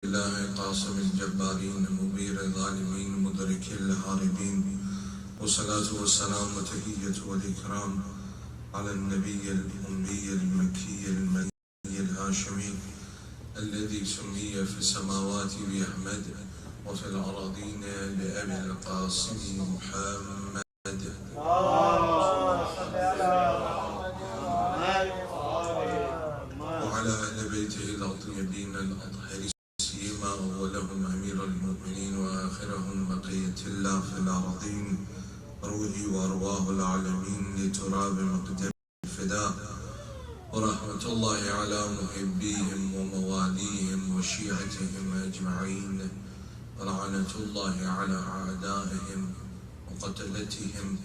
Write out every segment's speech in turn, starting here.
الله قاسم الجبارين مبير الظالمين مدرك الهاربين والصلاة والسلام وتحية والإكرام على النبي الأمي المكي المدني الهاشمي الذي سمي في السماوات بأحمد وفي الأراضين بأبي القاسم محمد وعلى أهل بيته الأطيبين الأطهرين سيما أولهم أمير المؤمنين وآخرهم بقية الله في الأرضين روحي وأرواح العالمين لتراب مقدم الفداء ورحمة الله على محبيهم ومواليهم وشيعتهم أجمعين ولعنة الله على أعدائهم وقتلتهم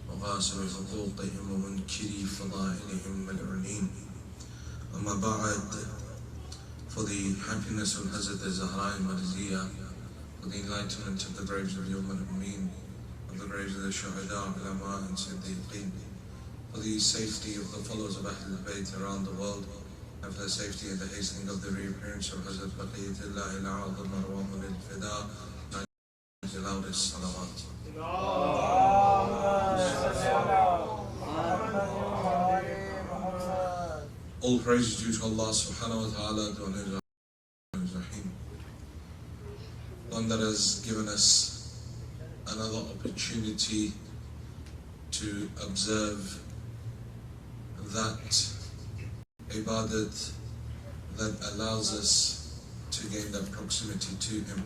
وغاسل حقوقهم ومنكري فضائلهم ملعونين. أما بعد, for the happiness of Hazrat Zahra Marziyah, for the enlightenment of the graves of the Ummah of the graves of the Shuhada, Ulama and Siddiqeen, for the safety of the followers of Ahlul Bayt around the world, and for the safety and the hastening of the reappearance of Hazrat Baqiyatullah al-A'zam Marwamun al-Fida, and the loudest salawat. All praise is due to Allah subhanahu wa ta'ala, the Rahim, one that has given us another opportunity to observe that ibadat that allows us to gain that proximity to Him.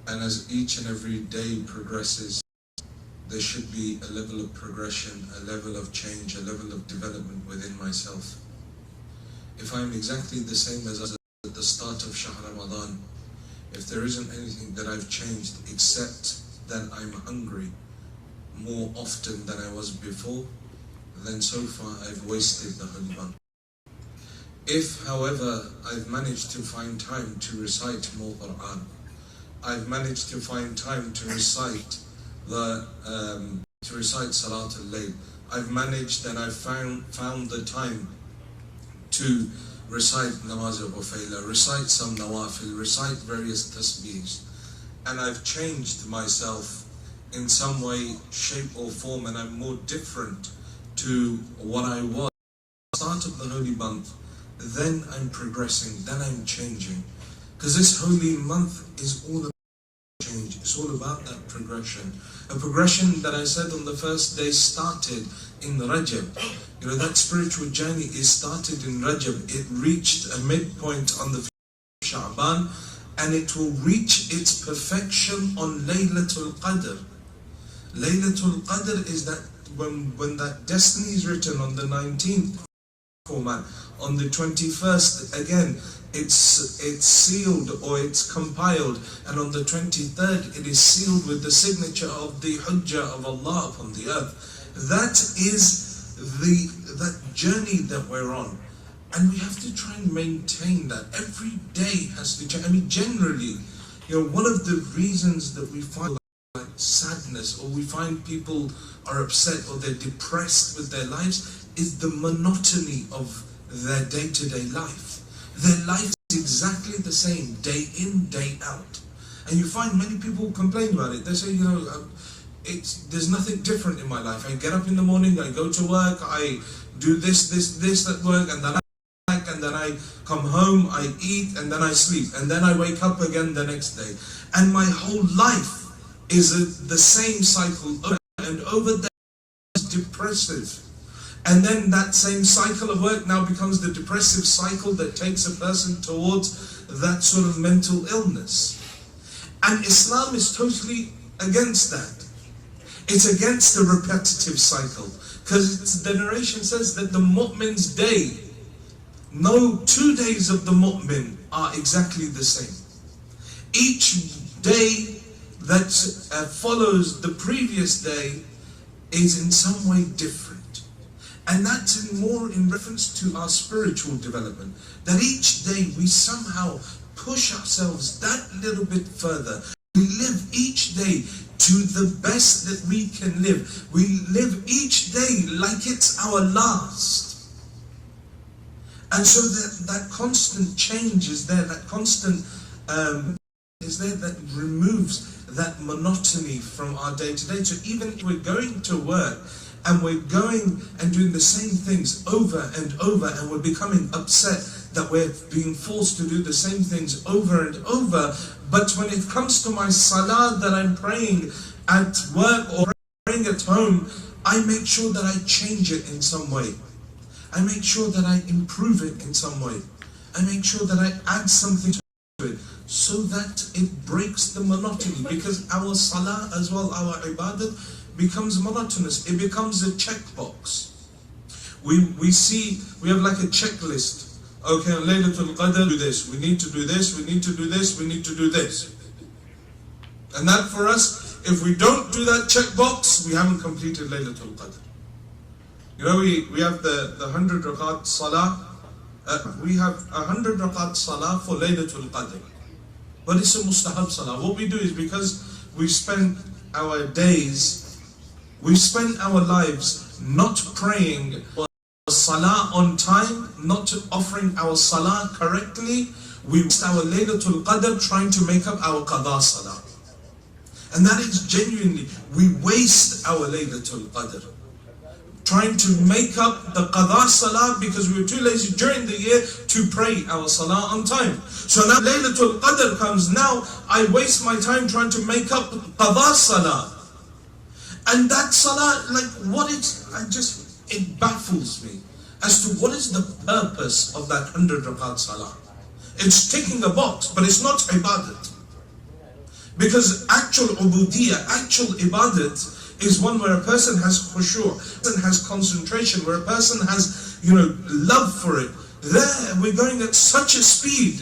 And as each and every day progresses, there should be a level of progression, a level of change, a level of development within myself. If I'm exactly the same as at the start of Shahr Ramadan, if there isn't anything that I've changed except that I'm hungry more often than I was before, then so far I've wasted the holy month. If, however, I've managed to find time to recite more Quran, I've managed to find time to recite Salat al-Layl, I've managed and I've found the time to recite Namaz al-Ghufayla, recite some Nawafil, recite various tasbihs, and I've changed myself in some way, shape or form, and I'm more different to what I was at the start of the holy month, then I'm progressing, then I'm changing. Because this holy month is all about change, it's all about that progression. A progression that I said on the first day started in Rajab. You know, that spiritual journey is started in Rajab. It reached a midpoint on the 5th of Sha'ban, and it will reach its perfection on Laylatul Qadr. Laylatul Qadr is that when that destiny is written on the 19th format, on the 21st again it's sealed or it's compiled, and on the 23rd it is sealed with the signature of the Hujjah of Allah upon the earth. That is that journey that we're on, and we have to try and maintain that. Every day has to change. I mean, generally, you know, one of the reasons that we find like sadness, or we find people are upset or they're depressed with their lives, is the monotony of their day-to-day life. Their life is exactly the same, day in, day out. And you find many people complain about it. They say, you know, there's nothing different in my life. I get up in the morning, I go to work, I do this at work, and then I come home, I eat, and then I sleep, and then I wake up again the next day. And my whole life is the same cycle over and over. That is depressive. And then that same cycle of work now becomes the depressive cycle that takes a person towards that sort of mental illness. And Islam is totally against that. It's against the repetitive cycle. Because the narration says that the mu'min's day, no 2 days of the mu'min are exactly the same. Each day that follows the previous day is in some way different. And that's more in reference to our spiritual development. That each day we somehow push ourselves that little bit further. We live each day to the best that we can live. We live each day like it's our last. And so that constant change is there, that constant is there that removes that monotony from our day to day. So even if we're going to work and we're going and doing the same things over and over, and we're becoming upset that we're being forced to do the same things over and over, but when it comes to my salah that I'm praying at work or praying at home, I make sure that I change it in some way. I make sure that I improve it in some way. I make sure that I add something to it so that it breaks the monotony, because our salah as well, our ibadat becomes monotonous. It becomes a checkbox. We have like a checklist. Okay, on Laylatul Qadr, do this, we need to do this, we need to do this, we need to do this. And that for us, if we don't do that checkbox, we haven't completed Laylatul Qadr. You know, we have the 100 rakat salah. We have 100 rakat salah for Laylatul Qadr. But it's a mustahab salah. What we do is, because we spend our days, we spend our lives not praying salah on time, not offering our salah correctly, we waste our Laylatul Qadr trying to make up our qada salah. And that is genuinely, we waste our Laylatul Qadr trying to make up the qada salah because we were too lazy during the year to pray our salah on time. So now Laylatul Qadr comes, now I waste my time trying to make up qada salah. And that salah, like it baffles me as to what is the purpose of that 100 rakat salah. It's ticking a box, but it's not ibadat. Because actual ubudiyyah, actual ibadat is one where a person has khushu', a person has concentration, where a person has, love for it. There, we're going at such a speed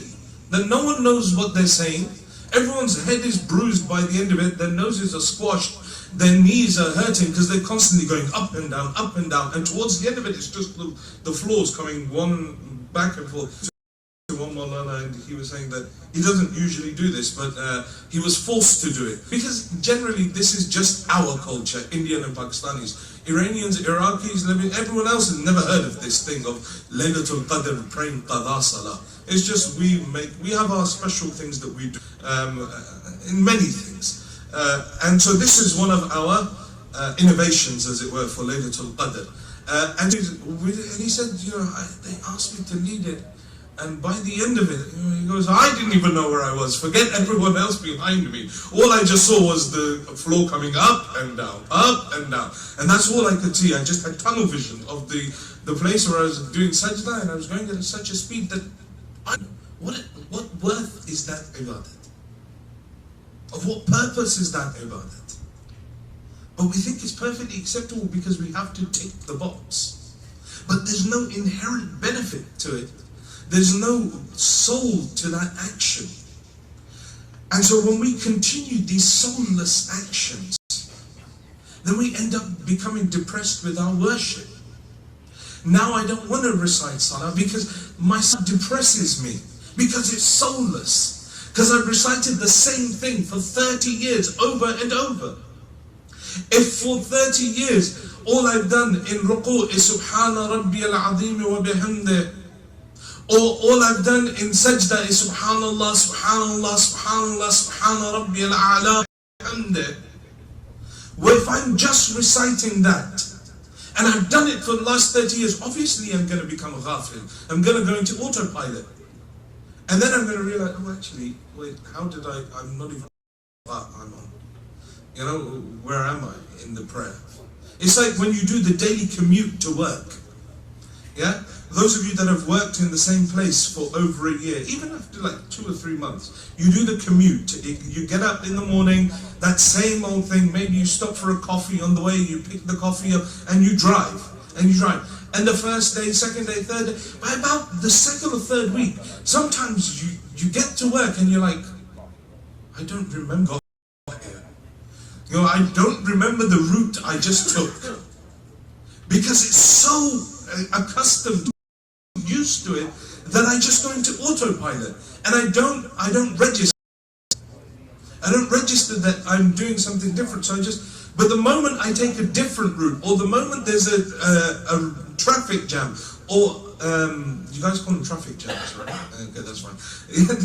that no one knows what they're saying. Everyone's head is bruised by the end of it, their noses are squashed, their knees are hurting because they're constantly going up and down, and towards the end of it, it's just the floors coming one back and forth. One Maulana, and he was saying that he doesn't usually do this, but he was forced to do it. Because generally this is just our culture, Indian and Pakistanis. Iranians, Iraqis, everyone else has never heard of this thing of Laylatul Qadr, praying qada salah. It's just we have our special things that we do in many things. And so this is one of our innovations, as it were, for Laylatul Qadr. And he said, they asked me to lead it. And by the end of it, he goes, I didn't even know where I was. Forget everyone else behind me. All I just saw was the floor coming up and down, up and down. And that's all I could see. I just had tunnel vision of the place where I was doing sajda, and I was going at such a speed that, what worth is that ibadat? Of what purpose is that ibadat? But we think it's perfectly acceptable because we have to tick the box. But there's no inherent benefit to it. There's no soul to that action. And so when we continue these soulless actions, then we end up becoming depressed with our worship. Now I don't want to recite salah because my salah depresses me, because it's soulless. Because I've recited the same thing for 30 years over and over. If for 30 years all I've done in ruku' is Subhana Rabbiyal Azim wa bihamdih, or all I've done in sajda is Subhanallah, Subhanallah, Subhanallah, Subhana Rabbiyal A'la, Hamdeh. Well, if I'm just reciting that, and I've done it for the last 30 years, obviously I'm going to become a ghafil. I'm going to go into autopilot. And then I'm going to realize, actually, wait, I'm not even, I'm on. Where am I in the prayer? It's like when you do the daily commute to work. Yeah? Those of you that have worked in the same place for over a year, even after like 2 or 3 months, you do the commute. You get up in the morning, that same old thing, maybe you stop for a coffee on the way, you pick the coffee up, and you drive. And the first day, second day, third day, by about the second or third week, sometimes you get to work and you're like, I don't remember here. I don't remember the route I just took. Because it's so accustomed, used to it, that I just go into autopilot. And I don't register. I don't register that I'm doing something different. So but the moment I take a different route, or the moment there's a traffic jam, Or, you guys call them traffic jams, right? Okay, that's fine.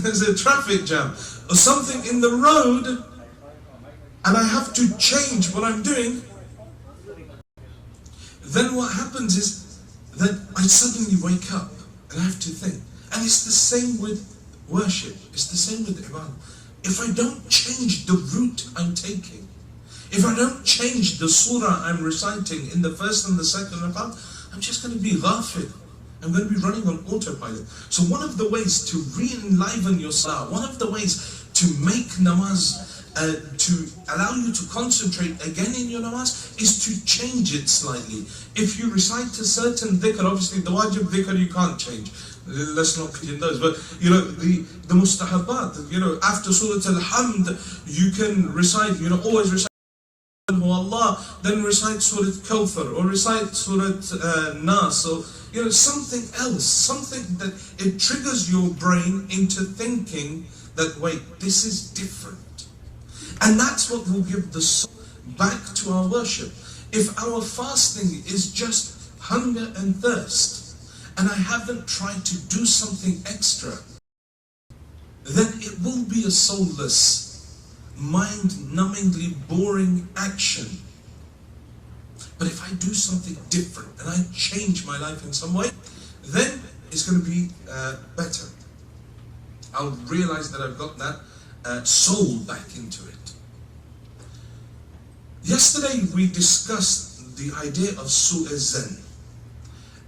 There's a traffic jam, or something in the road, and I have to change what I'm doing, then what happens is that I suddenly wake up and I have to think. And it's the same with worship, it's the same with ibadah. If I don't change the route I'm taking, if I don't change the surah I'm reciting in the first and the second rakat, I'm just going to be ghafil. I'm going to be running on autopilot. So one of the ways to re-enliven your salah, one of the ways to make namaz, to allow you to concentrate again in your namaz, is to change it slightly. If you recite a certain dhikr, obviously the wajib dhikr you can't change. Let's not pigeon those. But you know, the mustahabat, you know, after Surah Al-Hamd, you can recite, you know, always recite Allah, then recite Surah Kawthar, or recite Surah Nas, or you know, something else, something that it triggers your brain into thinking that, wait, this is different. And that's what will give the soul back to our worship. If our fasting is just hunger and thirst, and I haven't tried to do something extra, then it will be a soulless, mind-numbingly boring action. But if I do something different, and I change my life in some way, then it's going to be better. I'll realize that I've got that soul back into it. Yesterday we discussed the idea of su'e zan,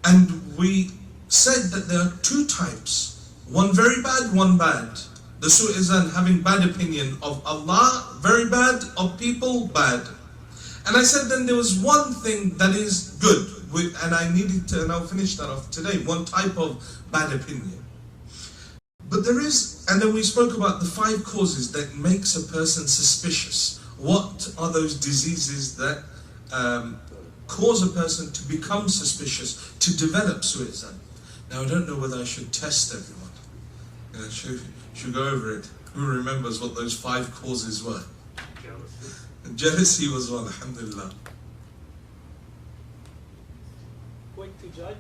and we said that there are two types, one very bad, one bad. The su'e zan, having bad opinion of Allah, very bad, of people, bad. And I said then there was one thing that is good, and I needed to, and I'll finish that off today, one type of bad opinion. But there is, and then we spoke about the 5 causes that makes a person suspicious. What are those diseases that cause a person to become suspicious, to develop su'e zan? Now I don't know whether I should test everyone. You know, should go over it. Who remembers what those 5 causes were? Jealousy was one, alhamdulillah. Quick to judge.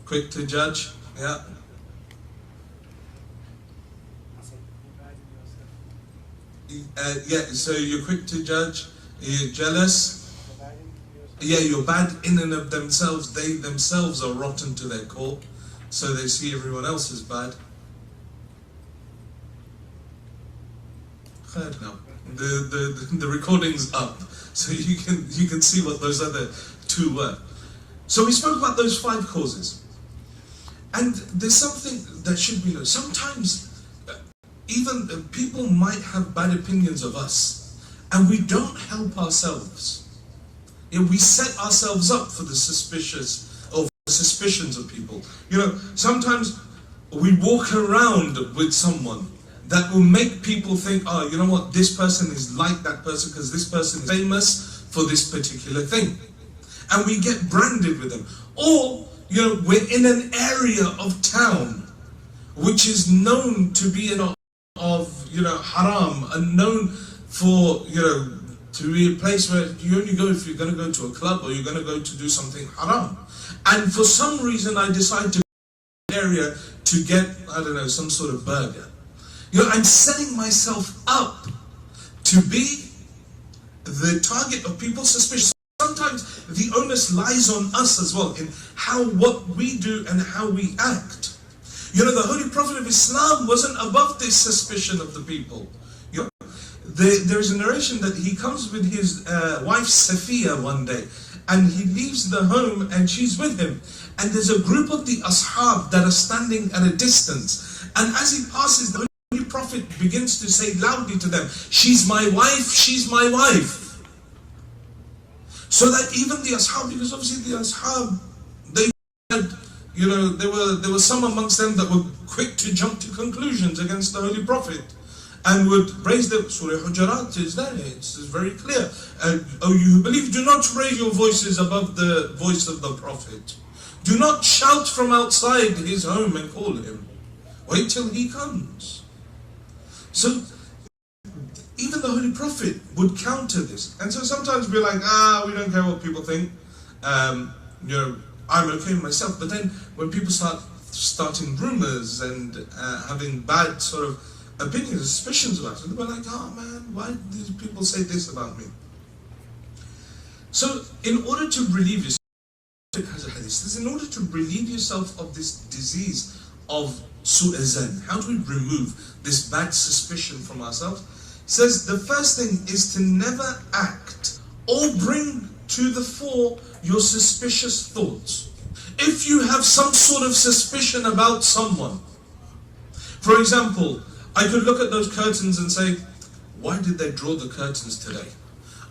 Quick to judge, yeah. Yeah, so you're quick to judge, you're jealous. Yeah, you're bad in and of themselves. They themselves are rotten to their core, so they see everyone else as bad. Now, the recording's up, so you can see what those other 2 were. So we spoke about those 5 causes, and there's something that should be known. Sometimes even people might have bad opinions of us, and we don't help ourselves. You know, we set ourselves up for the suspicions of people. You know, sometimes we walk around with someone that will make people think, oh, you know what, this person is like that person because this person is famous for this particular thing. And we get branded with them. Or, you know, we're in an area of town which is known to be of, you know, haram, and known for, you know, to be a place where you only go if you're going to go to a club or you're going to go to do something haram. And for some reason I decide to go to an area to get, I don't know, some sort of burger. You know, I'm setting myself up to be the target of people's suspicion. Sometimes the onus lies on us as well in what we do and how we act. You know, the Holy Prophet of Islam wasn't above this suspicion of the people. You know, there is a narration that he comes with his wife Safiya one day, and he leaves the home and she's with him. And there's a group of the ashab that are standing at a distance. And as he passes, the Holy Prophet begins to say loudly to them, "She's my wife, she's my wife." So that even the ashab, because obviously the ashab, they had, you know, there were some amongst them that were quick to jump to conclusions against the Holy Prophet, and would raise the Surah Hujurat is there, it's very clear. Oh, you who believe, do not raise your voices above the voice of the Prophet. Do not shout from outside his home and call him. Wait till he comes. So even the Holy Prophet would counter this. And so sometimes we're like, we don't care what people think. You know, I'm okay myself. But then when people starting rumors and having bad sort of opinions, suspicions about it, they're like, oh man, why do these people say this about me? So in order to relieve yourself, has a hadith, says, in order to relieve yourself of this disease of su'a zan, how do we remove this bad suspicion from ourselves? He says the first thing is to never act or bring to the fore your suspicious thoughts. If you have some sort of suspicion about someone, for example, I could look at those curtains and say, why did they draw the curtains today?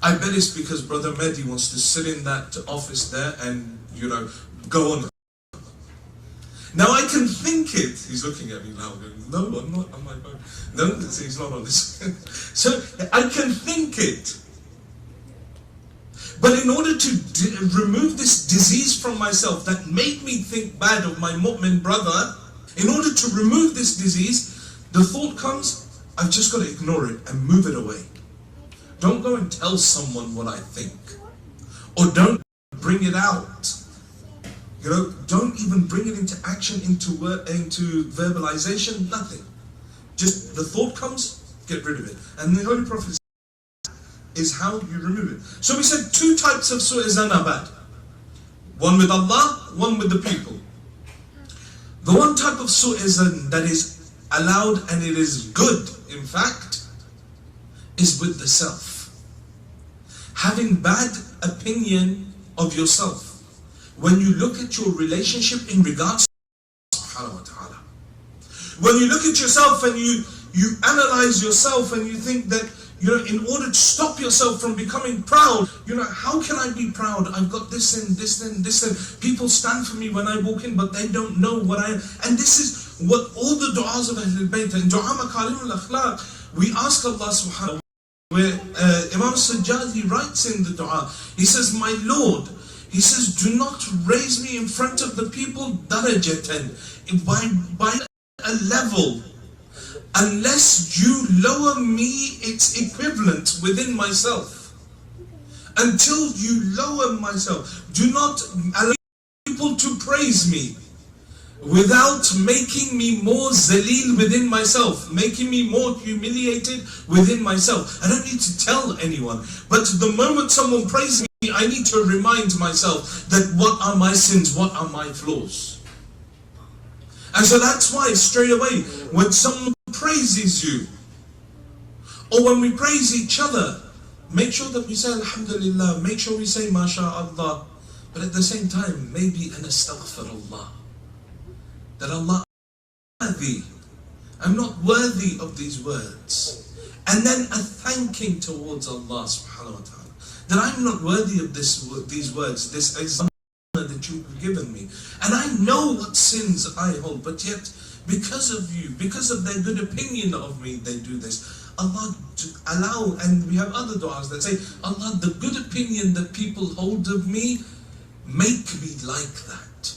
I bet it's because Brother Mehdi wants to sit in that office there and, you know, go on. Now I can think it. He's looking at me now going, no, I'm not on my phone. No, he's not on this. So I can think it. But in order to remove this disease from myself that made me think bad of my mu'min brother, in order to remove this disease, the thought comes, I've just got to ignore it and move it away. Don't go and tell someone what I think. Or don't bring it out. You know, don't even bring it into action, into verbalization, nothing. Just the thought comes, get rid of it. And the Holy Prophet is how you remove it. So we said two types of su'a zan are bad. One with Allah, one with the people. The one type of su'a zan that is allowed and it is good, in fact, is with the self. Having bad opinion of yourself. When you look at your relationship in regards to subhanahu wa ta'ala. When you look at yourself and you analyze yourself and you think that, you know, in order to stop yourself from becoming proud, you know, how can I be proud? I've got this and this and this and people stand for me when I walk in, but they don't know what I am. And this is what all the du'as of Ahlul Bayt and du'a makarim al-akhlaq, we ask Allah subhanahu wa ta'ala, where Imam Sajjad, he writes in the du'a, he says, my Lord, he says, do not raise me in front of the people darajatan, by a level, unless you lower me its equivalent within myself. Until you lower myself. Do not allow people to praise me without making me more zaleel within myself, making me more humiliated within myself. I don't need to tell anyone, but the moment someone praises me, I need to remind myself that what are my sins, what are my flaws. And so that's why straight away, when someone praises you, or when we praise each other, make sure that we say Alhamdulillah, make sure we say MashaAllah, but at the same time, maybe an Astaghfirullah. That Allah, I'm not worthy of these words. And then a thanking towards Allah subhanahu wa ta'ala. That I'm not worthy of these words, this example that you've given me. And I know what sins I hold, but yet because of you, because of their good opinion of me, they do this. Allah to allow, and we have other du'as that say, Allah, the good opinion that people hold of me, make me like that.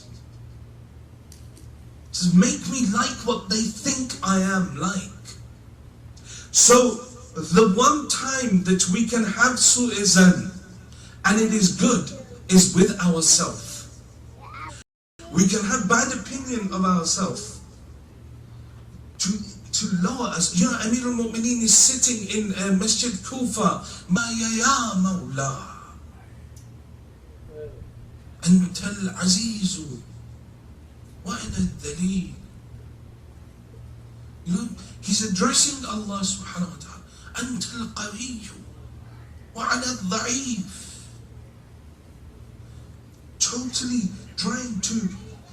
Says, make me like what they think I am like. So the one time that we can have su'a zan, and it is good, is with ourselves. We can have bad opinion of ourselves to lower us. You know, Amir al-Mu'mineen is sitting in Masjid Kufa. Ma ya Mawla Anta al-Azizu wa ana al-Dhaleel. You know, he's addressing Allah subhanahu wa ta'ala. Anta al-Qawiyyu wa ana al-Dha'if. Totally trying to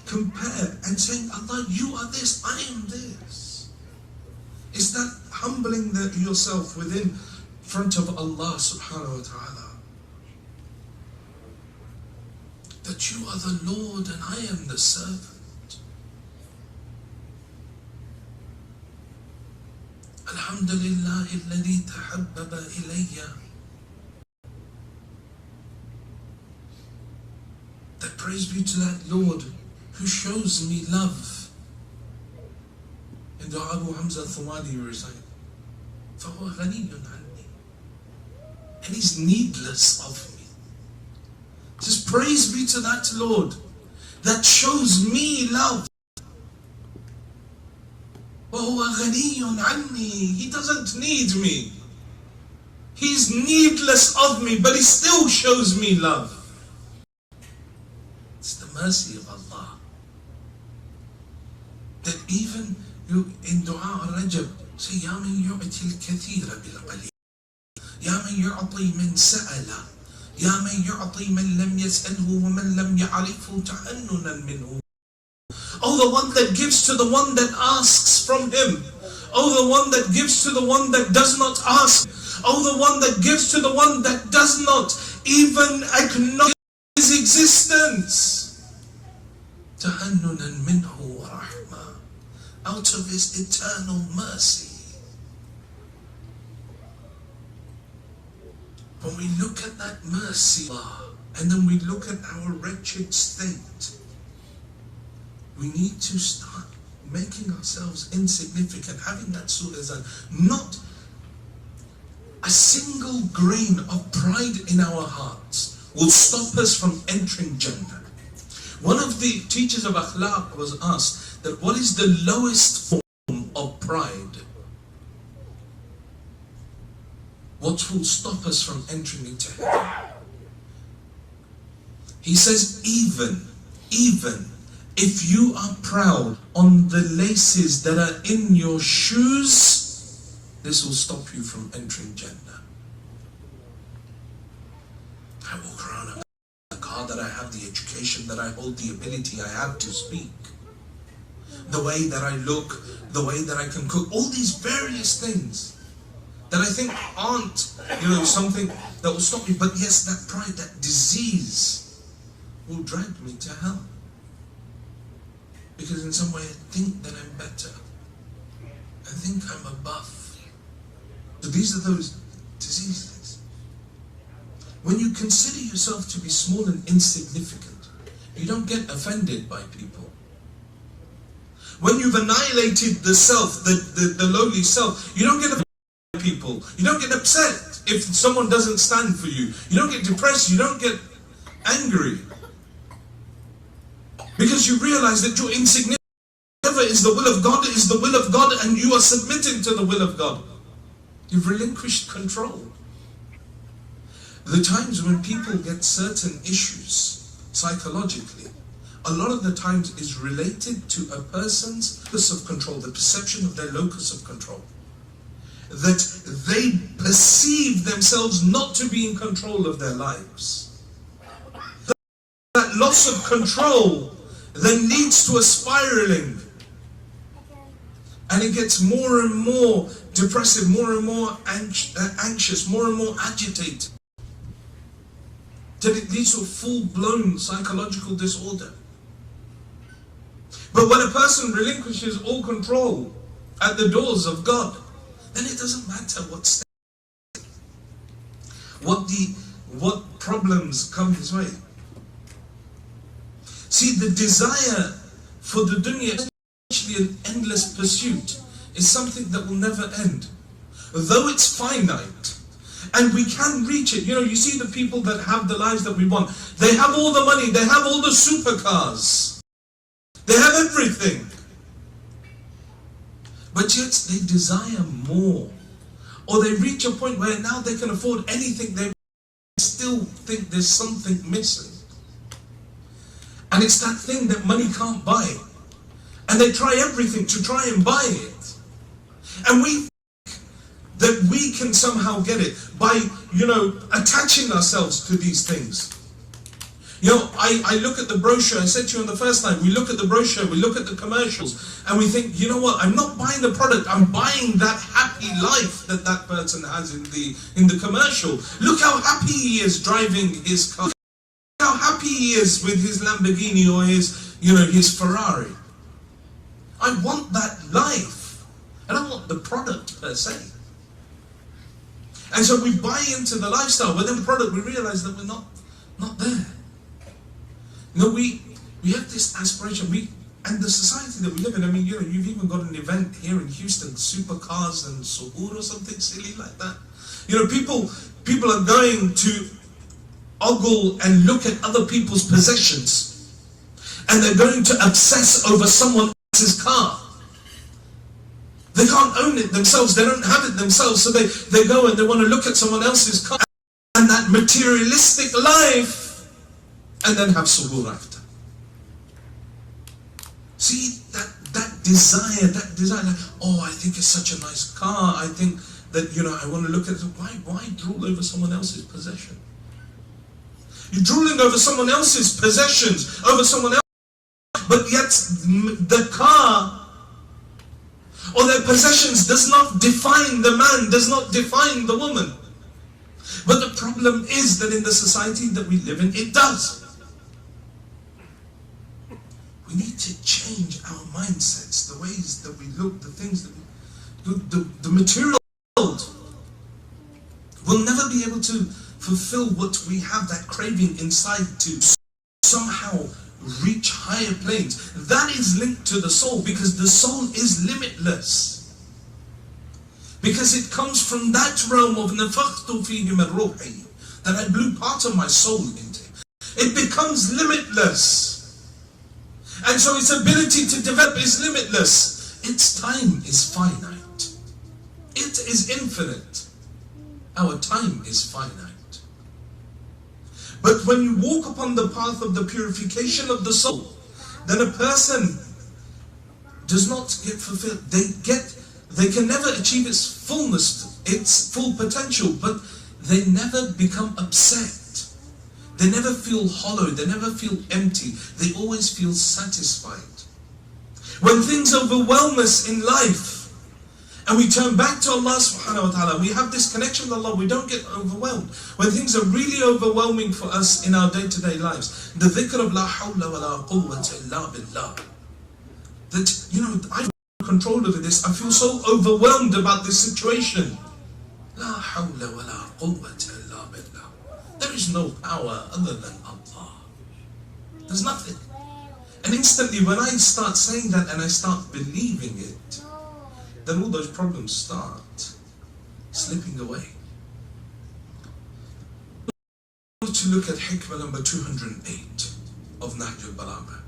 compare and saying, Allah, you are this, I am this. Is that humbling yourself within front of Allah subhanahu wa ta'ala? That you are the Lord and I am the servant. Alhamdulillah alladhi tahabbaba ilayya. That praise be to that Lord who shows me love. In the Abu Hamza al-Thumali you recite, فَهُوَ غَنِيٌّ عَنِّي. And he's needless of me. Just praise be to that Lord. that shows me love. وَهُوَ غَنِيٌّ عَنِّي. He doesn't need me. He's needless of me, but he still shows me love. It's the mercy of Allah. That even you in dua al-Rajab, say, يَا مَنْ يُعْتِ الْكَثِيرَ بِالْقَلِيلِ يَا مَنْ يُعْطِي مَنْ سَأَلَ يَا مَنْ يُعْطِي مَنْ لَمْ يَسْأَلْهُ وَمَنْ لَمْ يَعْرِفْهُ تَحَنُّنًا مِنْهُ. Oh, the one that gives to the one that asks from him. Oh, the one that gives to the one that does not ask. Oh, the one that gives to the one that does not even acknowledge his existence. تَحَنُّنًا مِنْهُ وَرَحْمَةً. Out of his eternal mercy. When we look at that mercy, and then we look at our wretched state, we need to start making ourselves insignificant, having that su'azan. Not a single grain of pride in our hearts will stop us from entering Jannah. One of the teachers of akhlaq was asked that what is the lowest form of pride? What will stop us from entering into heaven? He says, even if you are proud on the laces that are in your shoes, this will stop you from entering Jannah. I walk around, the car that I have, the education that I hold, the ability I have to speak, the way that I look, the way that I can cook, all these various things that I think aren't, something that will stop me. But yes, that pride, that disease will drag me to hell. Because in some way I think that I'm better. I think I'm above. So these are those diseases. When you consider yourself to be small and insignificant, you don't get offended by people. When you've annihilated the self, the lowly self, you don't get offended by people. You don't get upset if someone doesn't stand for you. You don't get depressed. You don't get angry. Because you realize that you're insignificant. Whatever is the will of God is the will of God, and you are submitting to the will of God. You've relinquished control. The times when people get certain issues psychologically, a lot of the times is related to a person's locus of control, the perception of their locus of control. That they perceive themselves not to be in control of their lives. That loss of control then leads to a spiraling. And it gets more and more depressive, more and more anxious, more and more agitated. Till it leads to a full-blown psychological disorder. But when a person relinquishes all control at the doors of God, then it doesn't matter what problems come his way. See, the desire for the dunya is actually an endless pursuit. It's something that will never end. Though it's finite, and we can reach it. You see the people that have the lives that we want. They have all the money, they have all the supercars. They have everything. But yet they desire more. Or they reach a point where now they can afford anything, they still think there's something missing. And it's that thing that money can't buy. And they try everything to try and buy it. And we think that we can somehow get it by, attaching ourselves to these things. I look at the brochure, I said to you on the first time, we look at the brochure, we look at the commercials, and we think, you know what, I'm not buying the product, I'm buying that happy life that that person has in the commercial. Look how happy he is driving his car. Look how happy he is with his Lamborghini or his Ferrari. I want that life. I don't want the product per se. And so we buy into the lifestyle, but then the product, we realize that we're not there. We have this aspiration, and the society that we live in, you've even got an event here in Houston, supercars and suhoor or something silly like that. People are going to ogle and look at other people's possessions. and they're going to obsess over someone else's car. They can't own it themselves, they don't have it themselves, so they go and they want to look at someone else's car and that materialistic life, and then have suhoor after. See, that desire, like, oh, I think it's such a nice car, I think that, I want to look at it. Why drool over someone else's possession? You're drooling over someone else's possessions, over someone else, but yet the car or their possessions does not define the man, does not define the woman. But the problem is that in the society that we live in, it does. We need to change our mindsets, the ways that we look, the things that we do. The material world will never be able to fulfill what we have, that craving inside, to somehow reach higher planes. That is linked to the soul, because the soul is limitless. Because it comes from that realm of nafakhtu fihi min ruhi, that I blew part of my soul into. It becomes limitless. And so its ability to develop is limitless. Its time is finite. It is infinite. Our time is finite. But when you walk upon the path of the purification of the soul, then a person does not get fulfilled. They can never achieve its fullness, its full potential, but they never become upset. They never feel hollow, they never feel empty. They always feel satisfied. When things overwhelm us in life, and we turn back to Allah subhanahu wa ta'ala, we have this connection with Allah, we don't get overwhelmed. When things are really overwhelming for us in our day-to-day lives, the dhikr of la hawla wa la quwwata illa billah, that, I have control over this, I feel so overwhelmed about this situation. La hawla wa la quwwata illa billah. There is no power other than Allah. There's nothing. And instantly when I start saying that and I start believing it, then all those problems start slipping away. To look at hikmah number 208 of Nahjul Balagha,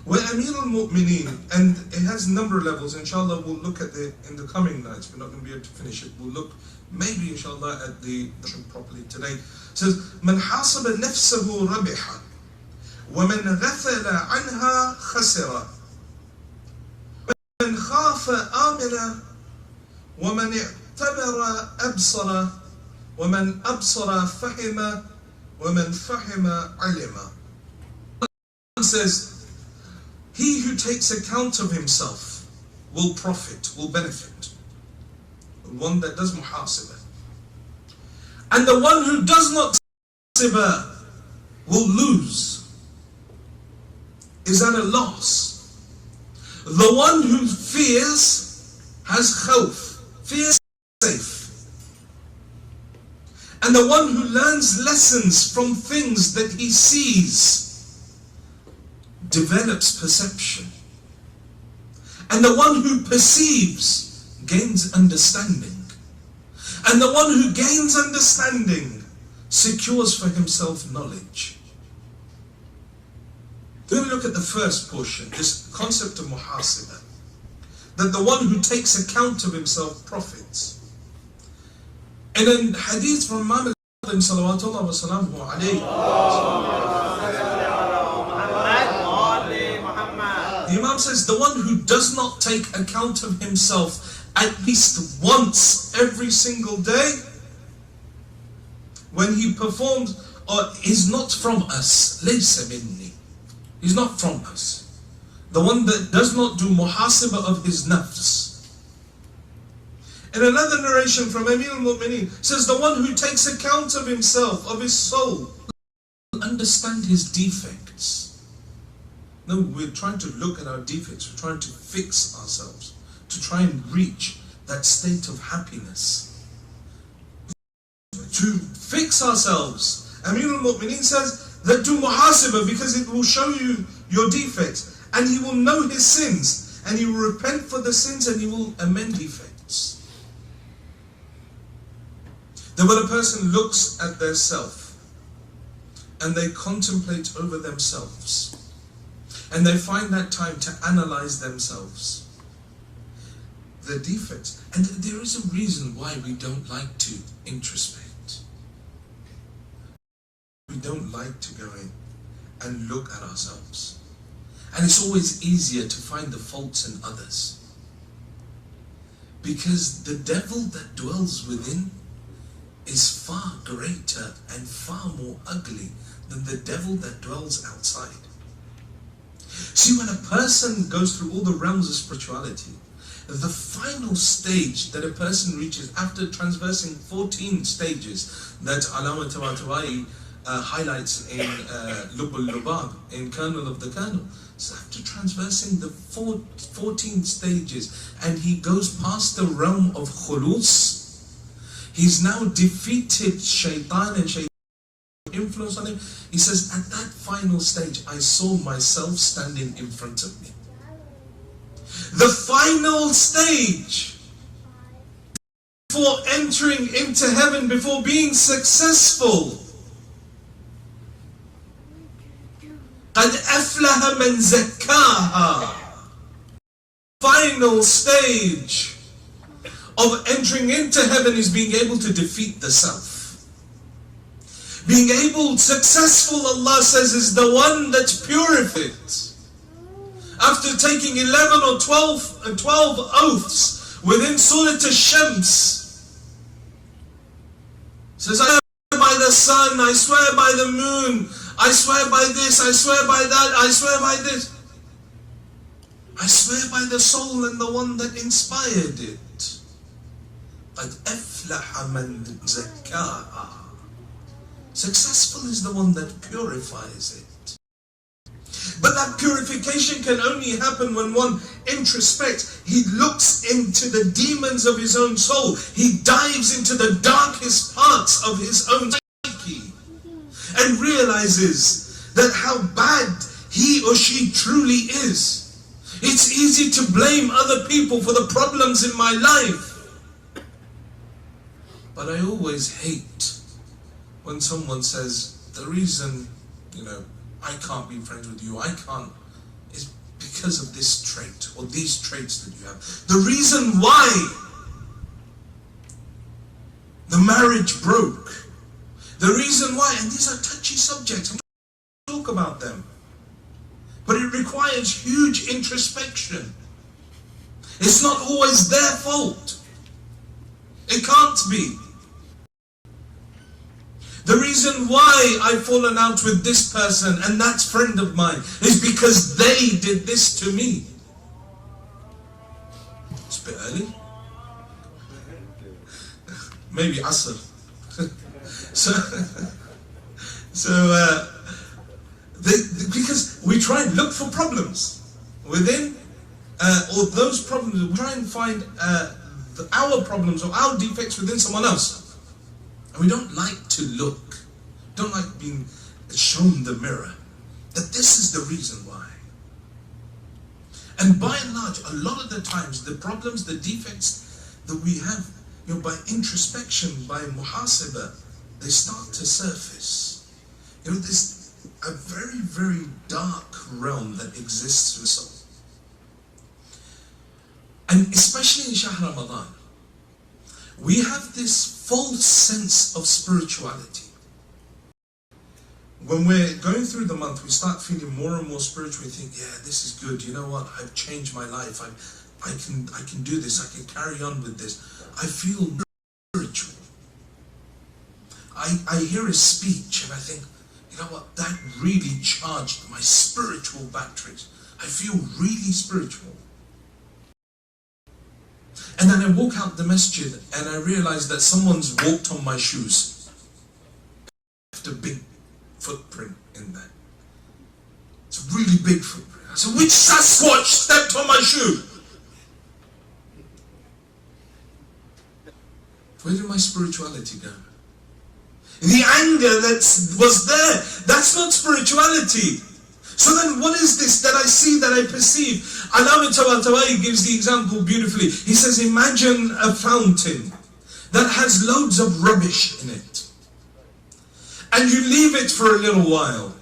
where Amir al-Mu'mineen, and it has a number of levels, inshallah we'll look at in the coming nights, we're not going to be able to finish it, we'll look maybe inshallah at the properly today. It says, من حاسب نفسه ربح ومن غفل عنها خسر ومن خاف آمن ومن اعتبر أبصر ومن أبصر فهم ومن فهم علم. It says, he who takes account of himself will profit, will benefit. The one that does muhasibah. And the one who does not muhasibah will lose, is at a loss. The one who fears has khawf, fears safe. And the one who learns lessons from things that he sees develops perception. And the one who perceives gains understanding. And the one who gains understanding secures for himself knowledge. We're going to look at the first portion, this concept of muhasibah. That the one who takes account of himself profits. And in hadith from Imam salawatullah wa salamuhu alayhi, the Imam says, the one who does not take account of himself at least once every single day, when he performs, or is not from us, laysa minni, he's not from us. The one that does not do muhasibah of his nafs. In another narration from Amir al-Mu'mineen, says the one who takes account of himself, of his soul, will understand his defects. No, we're trying to look at our defects, we're trying to fix ourselves, to try and reach that state of happiness. To fix ourselves, Amir al-Mu'mineen says that do muhasibah, because it will show you your defects. And he will know his sins, and he will repent for the sins, and he will amend defects. Then when a person looks at their self, and they contemplate over themselves, And they find that time to analyze themselves, the defects. And there is a reason why we don't like to introspect. We don't like to go in and look at ourselves. And it's always easier to find the faults in others. Because the devil that dwells within is far greater and far more ugly than the devil that dwells outside. See, when a person goes through all the realms of spirituality, the final stage that a person reaches after traversing 14 stages that Allama Tabatabai highlights in Lubul Lubab, in Kernel of the Kernel. So after traversing the 14 stages, and he goes past the realm of khulus, he's now defeated shaitan and shaitan influence on him. He says, at that final stage, I saw myself standing in front of me. The final stage, before entering into heaven, before being successful. قَدْ أَفْلَهَ مَنْ زَكَّاهَا. Final stage of entering into heaven is being able to defeat the self. Being able, successful, Allah says, is the one that's purified. After taking 11 or 12 oaths within Surah Ash-Shams, says, I swear by the sun, I swear by the moon, I swear by this, I swear by that, I swear by this. I swear by the soul and the one that inspired it. قَدْ أَفْلَحَ مَنْ زَكَّاهَا. Successful is the one that purifies it. But that purification can only happen when one introspects. He looks into the demons of his own soul. He dives into the darkest parts of his own psyche and realizes that how bad he or she truly is. It's easy to blame other people for the problems in my life. But I always hate when someone says, the reason, I can't be friends with you, I can't, is because of this trait, or these traits that you have. The reason why the marriage broke, the reason why, and these are touchy subjects, I'm going to talk about them. But it requires huge introspection. It's not always their fault. It can't be. The reason why I've fallen out with this person and that friend of mine is because they did this to me. It's a bit early. Maybe Asr. Because we try and look for problems within, or those problems, we try and find our problems or our defects within someone else. And we don't like to look, don't like being shown the mirror, that this is the reason why. And by and large, a lot of the times, the problems, the defects that we have, by introspection, by muhasabah, they start to surface. There's a very, very dark realm that exists with soul. And especially in Shahr Ramadan, we have this false sense of spirituality. When we're going through the month, we start feeling more and more spiritual. We think, yeah, this is good. You know what? I've changed my life. I can do this. I can carry on with this. I feel spiritual. I hear a speech and I think, you know what? That really charged my spiritual batteries. I feel really spiritual. And then I walk out the masjid and I realize that someone's walked on my shoes. Left a big footprint in there. It's a really big footprint. I said, which Sasquatch stepped on my shoe? Where did my spirituality go? The anger that was there, that's not spirituality. So then what is this that I see, that I perceive? Allama Tabatabai gives the example beautifully. He says, imagine a fountain that has loads of rubbish in it. And you leave it for a little while.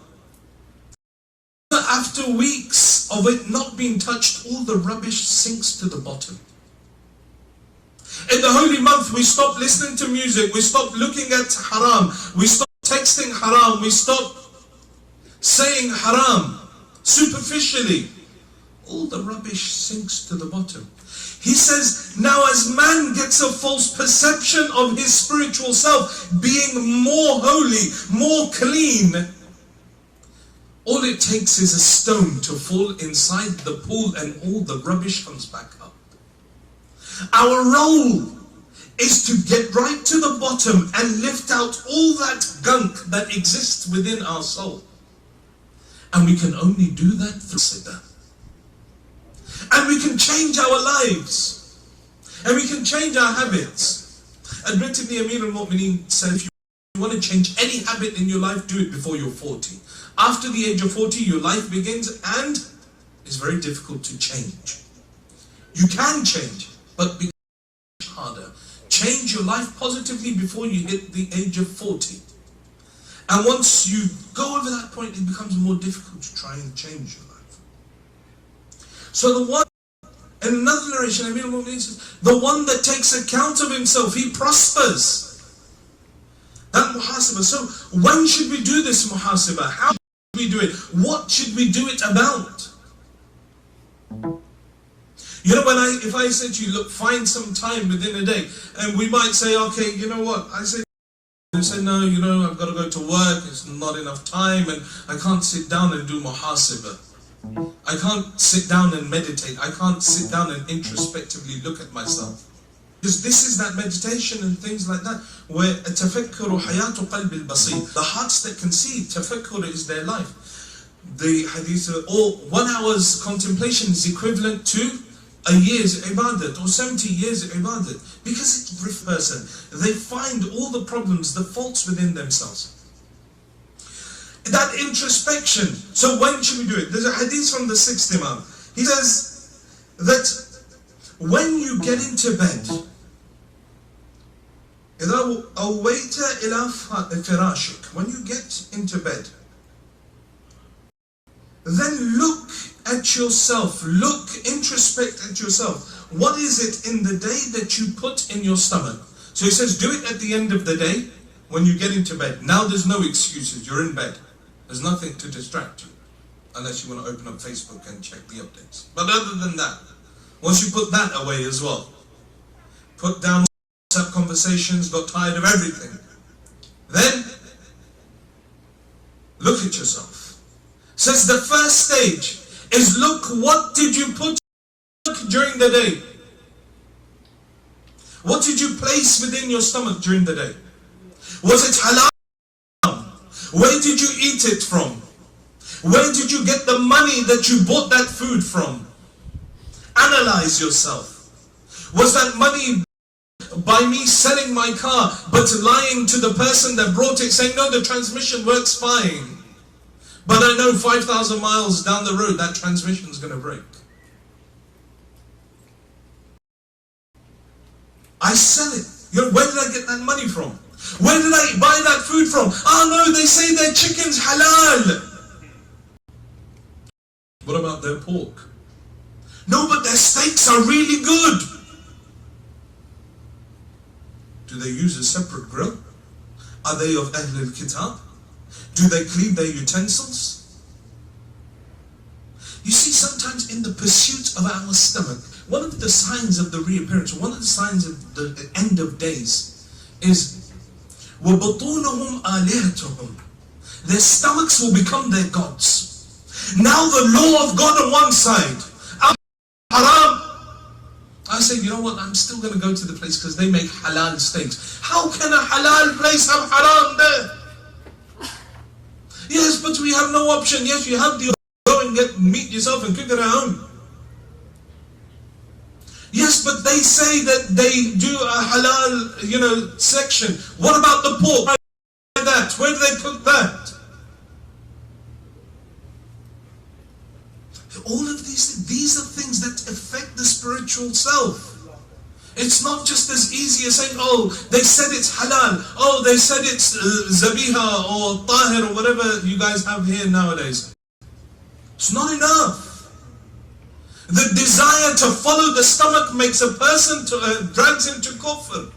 after weeks of it not being touched, all the rubbish sinks to the bottom. In the holy month, we stop listening to music, we stop looking at haram, we stop texting haram, we stop saying haram superficially. All the rubbish sinks to the bottom. He says, now as man gets a false perception of his spiritual self being more holy, more clean, all it takes is a stone to fall inside the pool and all the rubbish comes back up. Our role is to get right to the bottom and lift out all that gunk that exists within our soul. And we can only do that through Siddah. And we can change our lives. And we can change our habits. Admittedly, Amir al-Mu'mineen said, if you want to change any habit in your life, do it before you're 40. After the age of 40, your life begins and it's very difficult to change. You can change, but be harder. Change your life positively before you hit the age of 40. And once you go over that point, it becomes more difficult to try and change your life. So the one, in another narration, Amir al-Mu'mineen says, the one that takes account of himself, he prospers. That muhasibah. So when should we do this muhasibah? How should we do it? What should we do it about? You know, if I said to you, look, find some time within a day, and we might say, okay, you know what, I say, no, you know, I've got to go to work, it's not enough time, and I can't sit down and do muhasibah. I can't sit down and meditate. I can't sit down and introspectively look at myself. Because this is that meditation and things like that, where tafakkur hayatu qalbi al-basir. The hearts that can see, tafakkur is their life. The hadith, or 1 hour's contemplation is equivalent to a year's ibadat or 70 years of ibadat. Because it's every person, they find all the problems, the faults within themselves. That introspection. So when should we do it? There's a hadith from the 6th Imam. He says that when you get into bed, إِذَا أَوَّيْتَ إِلَى فِرَاشِكَ, when you get into bed, then look at yourself, introspect at yourself. What is it in the day that you put in your stomach? So he says, do it at the end of the day when you get into bed. Now there's no excuses, you're in bed. There's nothing to distract you, unless you want to open up Facebook and check the updates. But other than that, once you put that away as well, put down WhatsApp conversations, got tired of everything, then look at yourself. Says the first stage is look, what did you put during the day? What did you place within your stomach during the day? Was it halal? Where did you eat it from? Where did you get the money that you bought that food from? Analyze yourself. Was that money by me selling my car but lying to the person that brought it, saying, no, the transmission works fine, but I know 5,000 miles down the road that transmission is going to break? I sell it. Where did I get that money from? Where did I buy that food from? Oh no, they say their chicken's halal. What about their pork? No, but their steaks are really good. Do they use a separate grill? Are they of Ahl al-Kitab? Do they clean their utensils? You see, sometimes in the pursuit of our stomach, one of the signs of the reappearance, one of the signs of the end of days is وَبُطُونَهُمْ آلِهَتُهُمْ. Their stomachs will become their gods. Now the law of God on one side, haram. I say, you know what, I'm still going to go to the place because they make halal steaks. How can a halal place have haram there? Yes, but we have no option. Yes, you have to go and get meat yourself and cook it at home. Yes, but they say that they do a halal, section. What about the pork? Where do they cook that? All of these are things that affect the spiritual self. It's not just as easy as saying, oh, they said it's halal. Oh, they said it's zabiha or tahir or whatever you guys have here nowadays. It's not enough. The desire to follow the stomach makes a person drags him to kufr.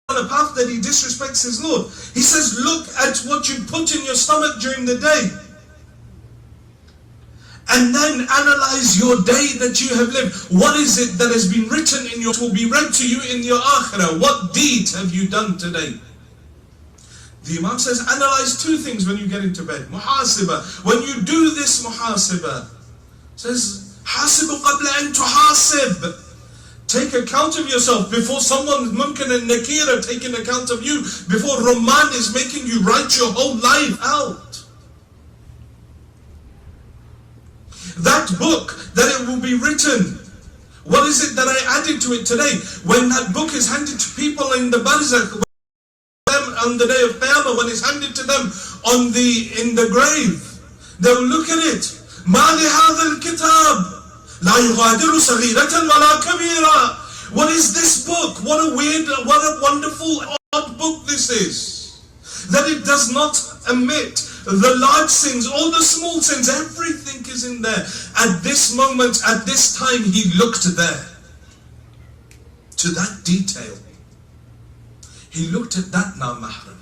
On a path that he disrespects his Lord. He says, look at what you put in your stomach during the day. And then analyze your day that you have lived. What is it that has been written in your, will be read to you in your akhirah? What deed have you done today? The Imam says, analyze two things when you get into bed. Muhasiba. When you do this muhasiba, says, hasibu qabla an tuhasib. Take account of yourself before someone, Mumkin and Nakira, taking account of you, before Rahman is making you write your whole life out. That book, that it will be written. What is it that I added to it today? When that book is handed to people in the barzakh, on the day of Qiyamah, when it's handed to them in the grave, they will look at it. مَا لِهَذَا الْكِتَابِ لَا يُغَادِرُ صَغِيرَةً وَلَا كَبِيرًا. What is this book? What a wonderful, odd book this is. That it does not omit the large sins, all the small sins, everything is in there. At this moment, at this time, he looked there. To that detail. He looked at that na mahram.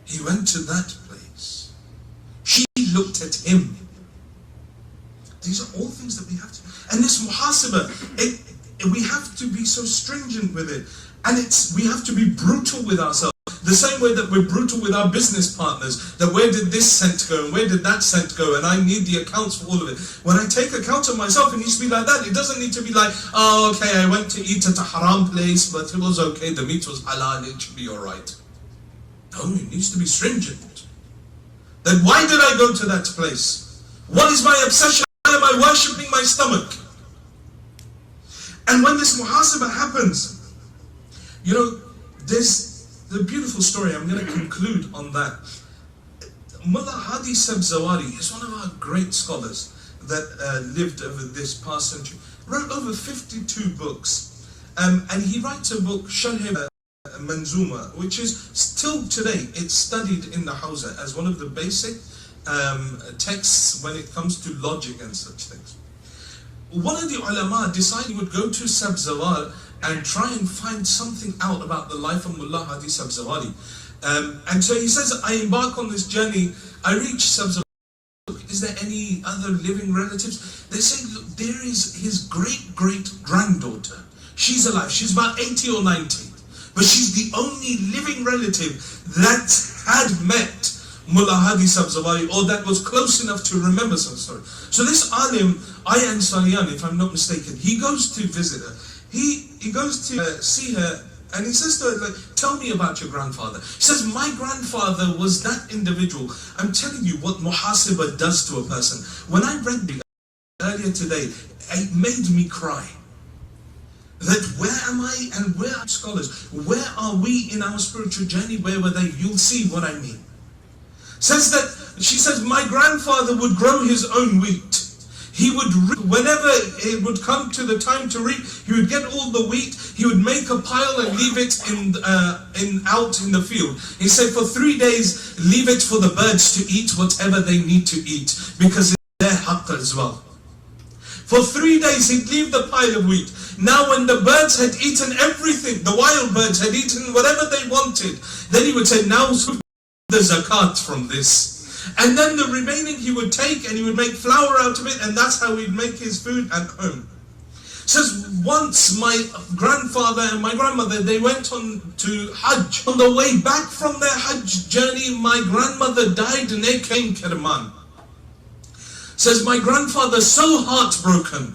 He went to that place. She looked at him. These are all things that we have to, and this muhasabah, we have to be so stringent with it. And we have to be brutal with ourselves. The same way that we're brutal with our business partners, that where did this cent go and where did that cent go, and I need the accounts for all of it. When I take account of myself, it needs to be like that. It doesn't need to be like, oh, okay, I went to eat at a haram place, but it was okay, the meat was halal, it should be alright. No, it needs to be stringent. Then why did I go to that place? What is my obsession? Why am I worshipping my stomach? And when this muhasabah happens, you know, there's the beautiful story. I'm going to conclude on that. Mullah Hadi Sabzawari is one of our great scholars that lived over this past century. Wrote over 52 books. And he writes a book, Sharh Manzuma, which is still today, it's studied in the Hawza as one of the basic texts when it comes to logic and such things. One of the ulama decided he would go to Sabzawar and try and find something out about the life of Mullah Hadi Sabzawari. And so he says, I embark on this journey, I reach Sabzawari. Is there any other living relatives? They say, look, there is his great-great-granddaughter. She's alive, she's about 80 or 90. But she's the only living relative that had met Mullah Hadi Sabzawari, or that was close enough to remember some story. So this alim, Ayan Sariyan, if I'm not mistaken, he goes to visit her. He goes to see her, and he says to her, like, tell me about your grandfather. He says, my grandfather was that individual. I'm telling you what muhasibah does to a person. When I read it earlier today, it made me cry. That where am I and where are scholars? Where are we in our spiritual journey? Where were they? You'll see what I mean. She says, my grandfather would grow his own wheat. He would, whenever it would come to the time to reap, he would get all the wheat, he would make a pile and leave it out in the field. He said, for 3 days, leave it for the birds to eat whatever they need to eat, because it's their haqq as well. For 3 days, he'd leave the pile of wheat. Now when the birds had eaten everything, the wild birds had eaten whatever they wanted, then he would say, now the zakat from this. And then the remaining he would take and he would make flour out of it, and that's how he'd make his food at home. Says once my grandfather and my grandmother, they went on to Hajj. On the way back from their Hajj journey, my grandmother died and they came Kerman. Says my grandfather, so heartbroken.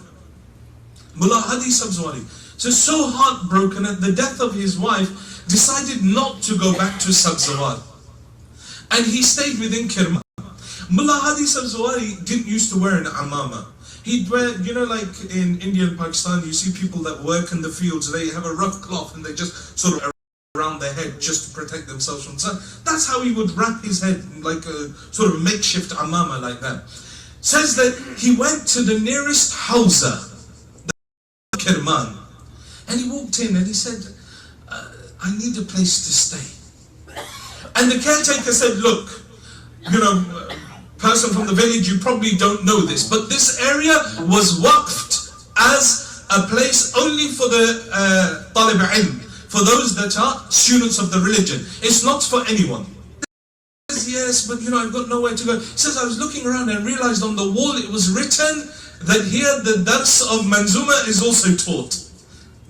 Mullah Hadi Sabzawari says, so heartbroken at the death of his wife, decided not to go back to Sabzawar. And he stayed within Kerman. Mullah Hadi Sabzawari didn't used to wear an amama. He'd wear, you know, like in India and Pakistan, you see people that work in the fields, they have a rough cloth and they just sort of around their head just to protect themselves from the sun. That's how he would wrap his head, like a sort of makeshift amama like that. Says that he went to the nearest Hawza, Kerman, and he walked in and he said, I need a place to stay. And the caretaker said, look, you know, person from the village, you probably don't know this, but this area was waqfed as a place only for the talib ilm, for those that are students of the religion. It's not for anyone. He says, yes, but I've got nowhere to go. He says, I was looking around and realized on the wall it was written that here the dars of Manzuma is also taught.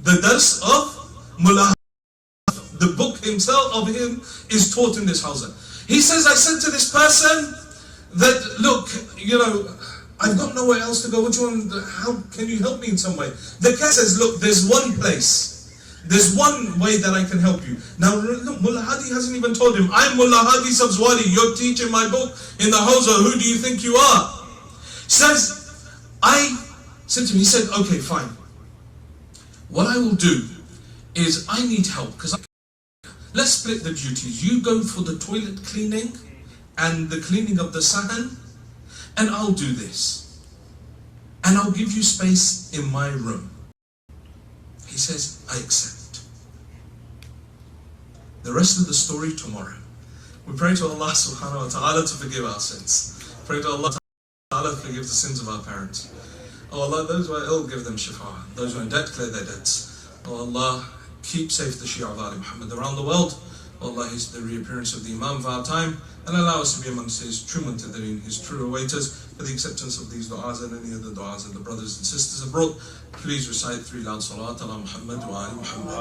The dars of Mullah, the book himself of him, is taught in this house. He says, I said to this person that, look, I've got nowhere else to go. What do you want? How can you help me in some way? The guy says, look, there's one place. There's one way that I can help you. Now, look, Mullah Hadi hasn't even told him, I'm Mullah Hadi Sabzwari, you're teaching my book in the Hawza, who do you think you are? I said to him, he said, okay, fine. What I will do is I need help, because let's split the duties. You go for the toilet cleaning and the cleaning of the sahan, and I'll do this. And I'll give you space in my room. He says, I accept. The rest of the story tomorrow. We pray to Allah subhanahu wa ta'ala to forgive our sins. Pray to Allah ta'ala to forgive the sins of our parents. Oh Allah, those who are ill, give them shifa. Those who are in debt, clear their debts. Oh Allah, keep safe the Shia of Ali Muhammad around the world. Oh Allah, is the reappearance of the Imam of our time, and allow us to be amongst his true muntadhirin, his true awaiters, for the acceptance of these du'as and any other du'as and the brothers and sisters abroad. Please recite 3 loud salat ala Muhammad wa ali Muhammad.